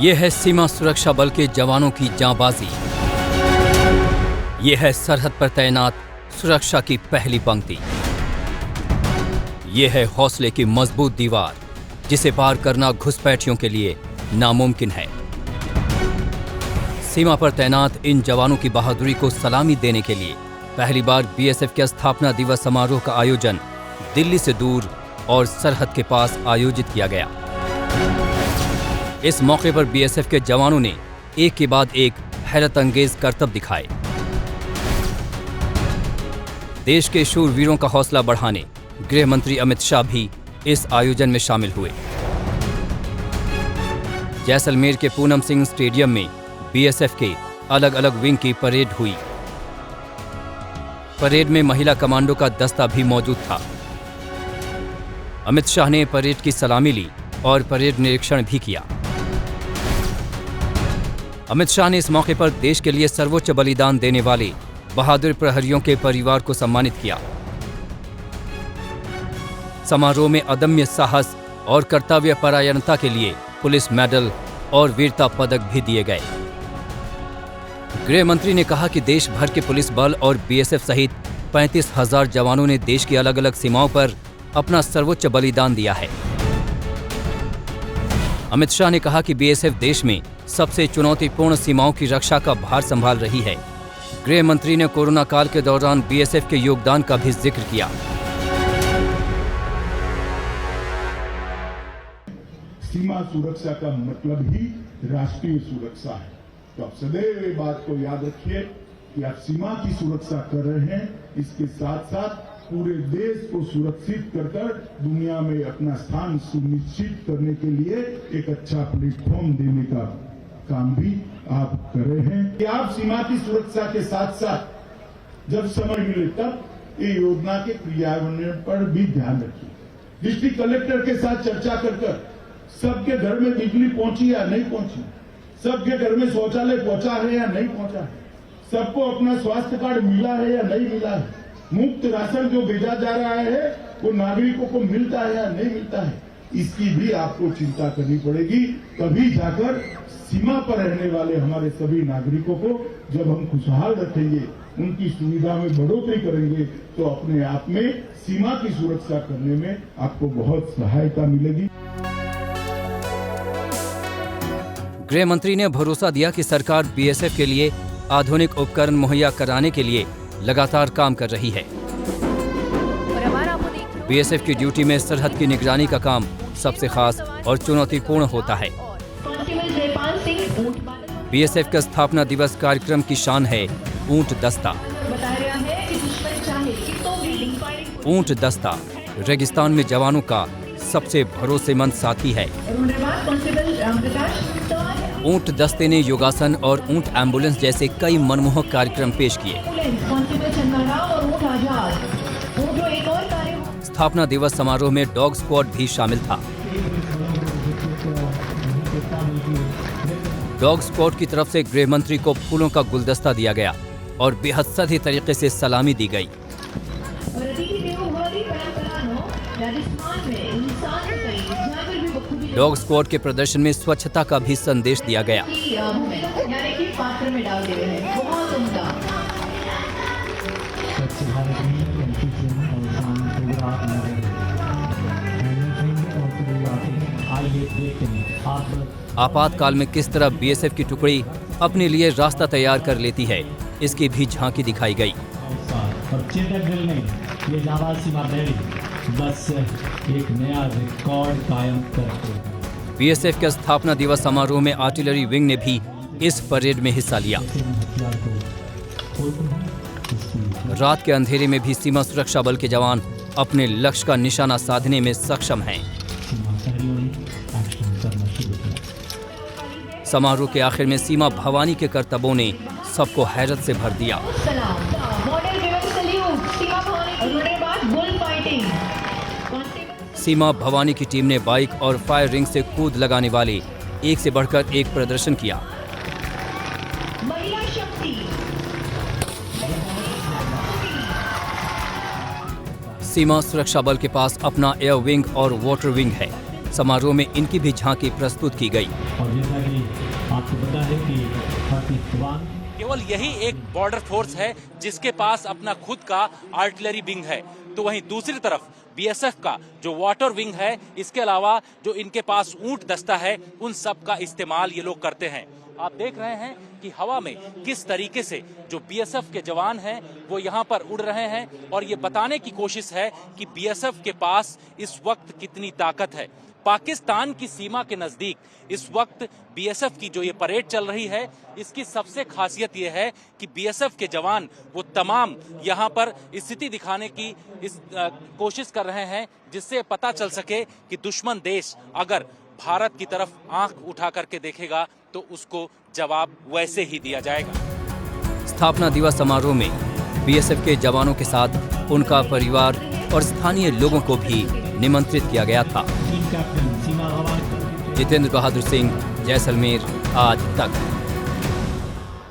ये है सीमा सुरक्षा बल के जवानों की जांबाजी। ये है सरहद पर तैनात सुरक्षा की पहली पंक्ति। ये है हौसले की मजबूत दीवार जिसे पार करना घुसपैठियों के लिए नामुमकिन है। सीमा पर तैनात इन जवानों की बहादुरी को सलामी देने के लिए पहली बार बीएसएफ के स्थापना दिवस समारोह का आयोजन दिल्ली से दूर और सरहद के पास आयोजित किया गया। इस मौके पर बीएसएफ के जवानों ने एक के बाद एक हैरत अंगेज करतब दिखाए। देश के शूरवीरों का हौसला बढ़ाने गृह मंत्री अमित शाह भी इस आयोजन में शामिल हुए। जैसलमेर के पूनम सिंह स्टेडियम में बीएसएफ के अलग अलग विंग की परेड हुई। परेड में महिला कमांडो का दस्ता भी मौजूद था। अमित शाह ने परेड की सलामी ली और परेड निरीक्षण भी किया। अमित शाह ने इस मौके पर देश के लिए सर्वोच्च बलिदान देने वाले बहादुर प्रहरियों के परिवार को सम्मानित किया। समारोह में अदम्य साहस और कर्तव्य परायणता के लिए पुलिस मेडल और वीरता पदक भी दिए गए। गृह मंत्री ने कहा कि देश भर के पुलिस बल और बीएसएफ सहित 35,000 जवानों ने देश की अलग अलग सीमाओं पर अपना सर्वोच्च बलिदान दिया है। अमित शाह ने कहा कि बीएसएफ देश में सबसे चुनौतीपूर्ण सीमाओं की रक्षा का भार संभाल रही है। गृह मंत्री ने कोरोना काल के दौरान बीएसएफ के योगदान का भी जिक्र किया। सीमा सुरक्षा का मतलब ही राष्ट्रीय सुरक्षा है। तो आप सदैव ये बात को याद रखिए कि आप सीमा की सुरक्षा कर रहे हैं, इसके साथ साथ पूरे देश को सुरक्षित कर दुनिया में अपना स्थान सुनिश्चित करने के लिए एक अच्छा प्लेटफॉर्म देने का काम भी आप कर रहे हैं। कि आप सीमा की सुरक्षा के साथ साथ जब समय मिले तब ये योजना के क्रियान्वयन पर भी ध्यान रखिए। डिस्ट्रिक्ट कलेक्टर के साथ चर्चा कर सबके घर में बिजली पहुंची या नहीं पहुंची, सबके घर में शौचालय पहुंचा है या नहीं पहुंचा है, सबको अपना स्वास्थ्य कार्ड मिला है या नहीं मिला है, मुफ्त राशन जो भेजा जा रहा है वो नागरिकों को मिलता है या नहीं मिलता है, इसकी भी आपको चिंता करनी पड़ेगी। तभी जाकर सीमा पर रहने वाले हमारे सभी नागरिकों को जब हम खुशहाल रखेंगे, उनकी सुविधा में बढ़ोतरी करेंगे, तो अपने आप में सीमा की सुरक्षा करने में आपको बहुत सहायता मिलेगी। गृह मंत्री ने भरोसा दिया कि सरकार बीएसएफ के लिए आधुनिक उपकरण मुहैया कराने के लिए लगातार काम कर रही है। बीएसएफ की ड्यूटी में सरहद की निगरानी का काम सबसे खास और चुनौतीपूर्ण होता है। बीएसएफ का स्थापना दिवस कार्यक्रम की शान है ऊंट दस्ता। ऊंट दस्ता रेगिस्तान में जवानों का सबसे भरोसेमंद साथी है। ऊंट दस्ते ने योगासन और ऊंट एम्बुलेंस जैसे कई मनमोहक कार्यक्रम पेश किए। स्थापना दिवस समारोह में डॉग स्क्वाड भी शामिल था। डॉग स्क्वाड की तरफ से गृह मंत्री को फूलों का गुलदस्ता दिया गया और बेहद सधी तरीके से सलामी दी गई। डॉग स्क्वाड के प्रदर्शन में स्वच्छता का भी संदेश दिया गया। आपातकाल में किस तरह बीएसएफ की टुकड़ी अपने लिए रास्ता तैयार कर लेती है, इसकी भी झांकी दिखाई गई। बस एक नया रिकॉर्ड कायम करते हैं। बीएसएफ के स्थापना दिवस समारोह में आर्टिलरी विंग ने भी इस परेड में हिस्सा लिया। रात के अंधेरे में भी सीमा सुरक्षा बल के जवान अपने लक्ष्य का निशाना साधने में सक्षम हैं। समारोह के आखिर में सीमा भवानी के करतबों ने सबको हैरत से भर दिया। सीमा भवानी की टीम ने बाइक और फायर रिंग से कूद लगाने वाले एक से बढ़कर एक प्रदर्शन किया। सीमा सुरक्षा बल के पास अपना एयर विंग और वाटर विंग है। समारोह में इनकी भी झांकी प्रस्तुत की गई। और जैसा कि आपको पता है कि पाकिस्तान केवल यही एक बॉर्डर फोर्स है जिसके पास अपना खुद का आर्टिलरी विंग है, तो वहीं दूसरी तरफ बीएसएफ का जो वाटर विंग है, इसके अलावा जो इनके पास ऊंट दस्ता है, उन सब का इस्तेमाल ये लोग करते हैं। आप देख रहे हैं कि हवा में किस तरीके से जो बीएसएफ के जवान हैं वो यहाँ पर उड़ रहे हैं और ये बताने की कोशिश है कि बीएसएफ के पास इस वक्त कितनी ताकत है। पाकिस्तान की सीमा के नजदीक इस वक्त बीएसएफ की जो ये परेड चल रही है, इसकी सबसे खासियत ये है कि बीएसएफ के जवान वो तमाम यहाँ पर स्थिति दिखाने की कोशिश कर रहे हैं, जिससे पता चल सके कि दुश्मन देश अगर भारत की तरफ आंख उठा करके देखेगा तो उसको जवाब वैसे ही दिया जाएगा। स्थापना दिवस समारोह में बीएसएफ के जवानों के साथ उनका परिवार और स्थानीय लोगों को भी निमंत्रित किया गया था। टीम कैप्टन सीमा रवाना। जितेंद्र बहादुर सिंह, जैसलमेर, आज तक।